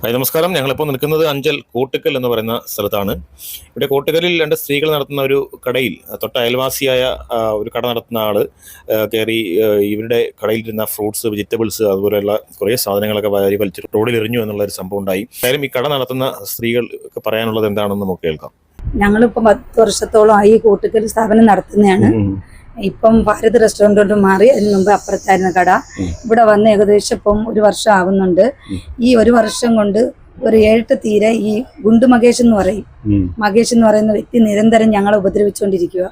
Hi നമസ്കാരം. ഞങ്ങളിപ്പോൾ നിൽക്കുന്നത് അഞ്ചൽ കോട്ടുക്കൽ എന്ന് പറയുന്ന സ്ഥലത്താണ്. ഇവിടെ കോട്ടുക്കലിൽ രണ്ട് സ്ത്രീകൾ നടത്തുന്ന ഒരു കടയിൽ തൊട്ട അയൽവാസിയായ ഒരു കട നടത്തുന്ന ആള് കയറി ഇവരുടെ കടയിലിരുന്ന ഫ്രൂട്ട്സ്, വെജിറ്റബിൾസ്, അതുപോലെയുള്ള കുറേ സാധനങ്ങളൊക്കെ വാരി വലിച്ച് റോഡിൽ എറിഞ്ഞു എന്നുള്ള ഒരു സംഭവം ഉണ്ടായി. എന്തായാലും ഈ കട നടത്തുന്ന സ്ത്രീകൾക്ക് പറയാനുള്ളത് എന്താണെന്ന് നമുക്ക് കേൾക്കാം. ഞങ്ങളിപ്പോൾ 10 വർഷത്തോളമായി കോട്ടുക്കൽ സ്ഥാപനം നടത്തുന്നതാണ്. ഇപ്പം ഭാരത് റെസ്റ്റോറൻറ്റോട്ട് മാറി. അതിന് മുമ്പ് അപ്പുറത്തായിരുന്ന കട. ഇവിടെ വന്ന് ഏകദേശം ഇപ്പം 1 വർഷം ആവുന്നുണ്ട്. ഈ 1 വർഷം കൊണ്ട് ഒരു 7 തീരെ ഈ ഗുണ്ടു മകേഷ് എന്ന് പറയും. മകേഷ് എന്ന് പറയുന്ന വ്യക്തി നിരന്തരം ഞങ്ങളെ ഉപദ്രവിച്ചുകൊണ്ടിരിക്കുക.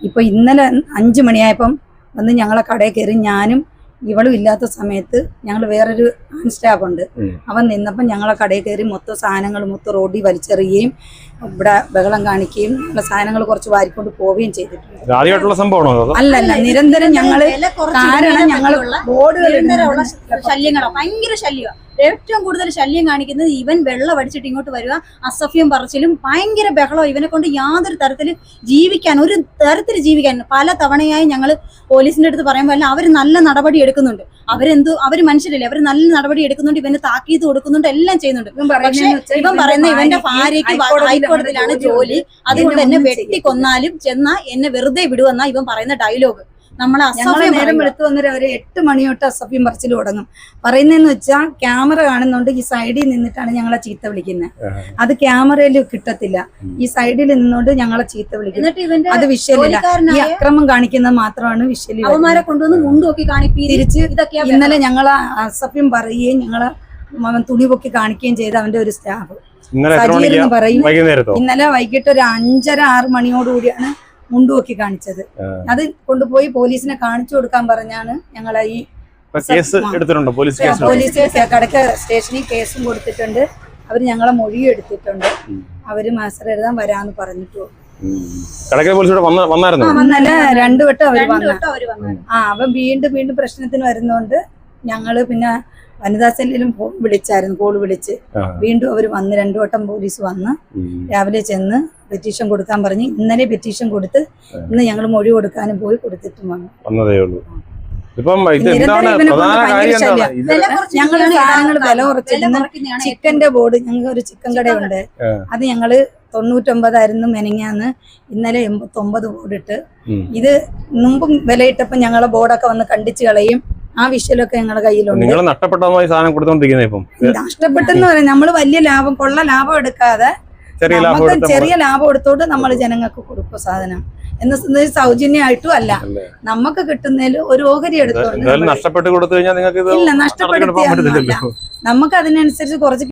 ഇപ്പൊ ഇന്നലെ 5 മണിയായപ്പം വന്ന് ഞങ്ങളെ കടയിൽ കയറി. ഞാനും ഇവളും ഇല്ലാത്ത സമയത്ത് ഞങ്ങൾ വേറൊരു സ്റ്റാഫ് ഉണ്ട്, അവൻ നിന്നപ്പം ഞങ്ങളെ കടയിൽ കയറി മൊത്തം സാധനങ്ങൾ മൊത്തം റോഡിൽ വലിച്ചെറിയുകയും ഇവിടെ ബഹളം കാണിക്കുകയും ഉള്ള സാധനങ്ങൾ കുറച്ച് വാരിക്കൊണ്ട് പോവുകയും ചെയ്തിട്ടുണ്ട്. അല്ലല്ല, നിരന്തരം ഞങ്ങള് കാരണം ഞങ്ങൾ ബോർഡുകളുള്ള ശല്യങ്ങളോ ഭയങ്കര ശല്യമാണ്. ഏറ്റവും കൂടുതൽ ശല്യം കാണിക്കുന്നത് ഇവൻ വെള്ളം അടിച്ചിട്ട് ഇങ്ങോട്ട് വരിക, അസഭ്യം പറച്ചിലും ഭയങ്കര ബഹളവും. ഇവനെ കൊണ്ട് യാതൊരു തരത്തിൽ ജീവിക്കാൻ പല തവണയായി ഞങ്ങൾ പോലീസിന്റെ അടുത്ത് പറയുമ്പോൾ അല്ല, അവർ നല്ല നടപടി എടുക്കുന്നുണ്ട്. അവര് മനുഷ്യരല്ലേ, അവർ നല്ല നടപടി എടുക്കുന്നുണ്ട്, ഇവന് താക്കീത് കൊടുക്കുന്നുണ്ട്, എല്ലാം ചെയ്യുന്നുണ്ട്. പക്ഷെ ഇവൻ പറയുന്ന ഇവന്റെ ഭാര്യയ്ക്ക് ഹൈക്കോടതിയിലാണ് ജോലി, അതുകൊണ്ട് എന്നെ വെട്ടിക്കൊന്നാലും ചെന്നാ എന്നെ വെറുതെ വിടുവെന്നാ ഇവൻ പറയുന്ന ഡയലോഗ്. നമ്മളെ നേരം വെളുത്ത് വന്നൊരു 8 മണി തൊട്ട് അസഭ്യം പറച്ചിൽ തുടങ്ങും. പറയുന്നതെന്ന് വെച്ചാൽ ക്യാമറ കാണുന്നുണ്ട്, ഈ സൈഡിൽ നിന്നിട്ടാണ് ഞങ്ങളെ ചീത്ത വിളിക്കുന്നത്. അത് ക്യാമറയിൽ കിട്ടത്തില്ല, ഈ സൈഡിൽ നിന്നുകൊണ്ട് ഞങ്ങളെ ചീത്ത വിളിക്കുന്നത്. അത് വിഷയമില്ല, ഈ അക്രമം കാണിക്കുന്നത് മാത്രമാണ് വിഷയം. അവന്മാരെ കൊണ്ടുവന്ന് മുണ്ടോക്കി കാണിപ്പിച്ച് തിരിച്ച് ഇന്നലെ ഞങ്ങളെ അസഭ്യം പറയുകയും ഞങ്ങളെ തുണി പൊക്കി കാണിക്കുകയും ചെയ്ത അവന്റെ ഒരു സ്റ്റാഫ് സജീർ എന്ന് പറയും. ഇന്നലെ വൈകിട്ട് ഒരു 5:30-6 മണിയോടുകൂടിയാണ് മുണ്ടുവൊക്കി കാണിച്ചത്. അത് കൊണ്ടുപോയി പോലീസിനെ കാണിച്ചു കൊടുക്കാൻ പറഞ്ഞാണ് ഞങ്ങളെ ഈ പോലീസ് കടക്ക സ്റ്റേഷനിൽ കേസും കൊടുത്തിട്ടുണ്ട്. അവര് ഞങ്ങളെ മൊഴിയും എടുത്തിട്ടുണ്ട്. അവര് മാസ്റ്റർ എഴുതാൻ വരാന്ന് പറഞ്ഞിട്ടു. വന്നല്ല 2 വട്ടം അവര് വന്നു. അവൻ വീണ്ടും പ്രശ്നത്തിന് വരുന്നോണ്ട് ഞങ്ങള് പിന്നെ വനിതാ സെല്ലിലും കോള് വിളിച്ച് വീണ്ടും അവർ വന്ന് 2 വട്ടം പോലീസ് വന്ന് രാവിലെ ചെന്ന് പെറ്റീഷൻ കൊടുക്കാൻ പറഞ്ഞ് ഇന്നലെ പെറ്റീഷൻ കൊടുത്ത് ഇന്ന് ഞങ്ങൾ മൊഴി കൊടുക്കാനും പോയി കൊടുത്തിട്ടും വന്നതേ ഉള്ളൂ. ഞങ്ങള് സാധനങ്ങൾ വില കുറച്ചിരുന്നു. ചിക്കന്റെ ബോർഡ്, ഞങ്ങൾക്ക് ഒരു ചിക്കൻ കടയുണ്ട്, അത് ഞങ്ങള് 99 മെനങ്ങാന്ന് ഇന്നലെ 89 ബോർഡിട്ട്. ഇത് മുമ്പും വിലയിട്ടപ്പോ ഞങ്ങളെ ബോർഡൊക്കെ വന്ന് കണ്ടിച്ച് കളയും. ആ വിഷയമൊക്കെ ഞങ്ങളുടെ കയ്യിലുണ്ട്. നഷ്ടപ്പെട്ടെന്ന് പറയാം, നമ്മള് വലിയ ലാഭം, കൊള്ള ലാഭം എടുക്കാതെ ചെറിയ ലാഭം എടുത്തോണ്ട് നമ്മൾ ജനങ്ങൾക്ക് കൊടുക്കും സാധനം. എന്ന് സൗജന്യമായിട്ടും അല്ല, നമുക്ക് കിട്ടുന്നതിൽ ഒരു ഓഹരി എടുത്തോണ്ട്. ഇല്ല, നഷ്ടപ്പെടുത്തിയൊന്നുമല്ല, നമുക്ക് അതിനനുസരിച്ച് കുറച്ച്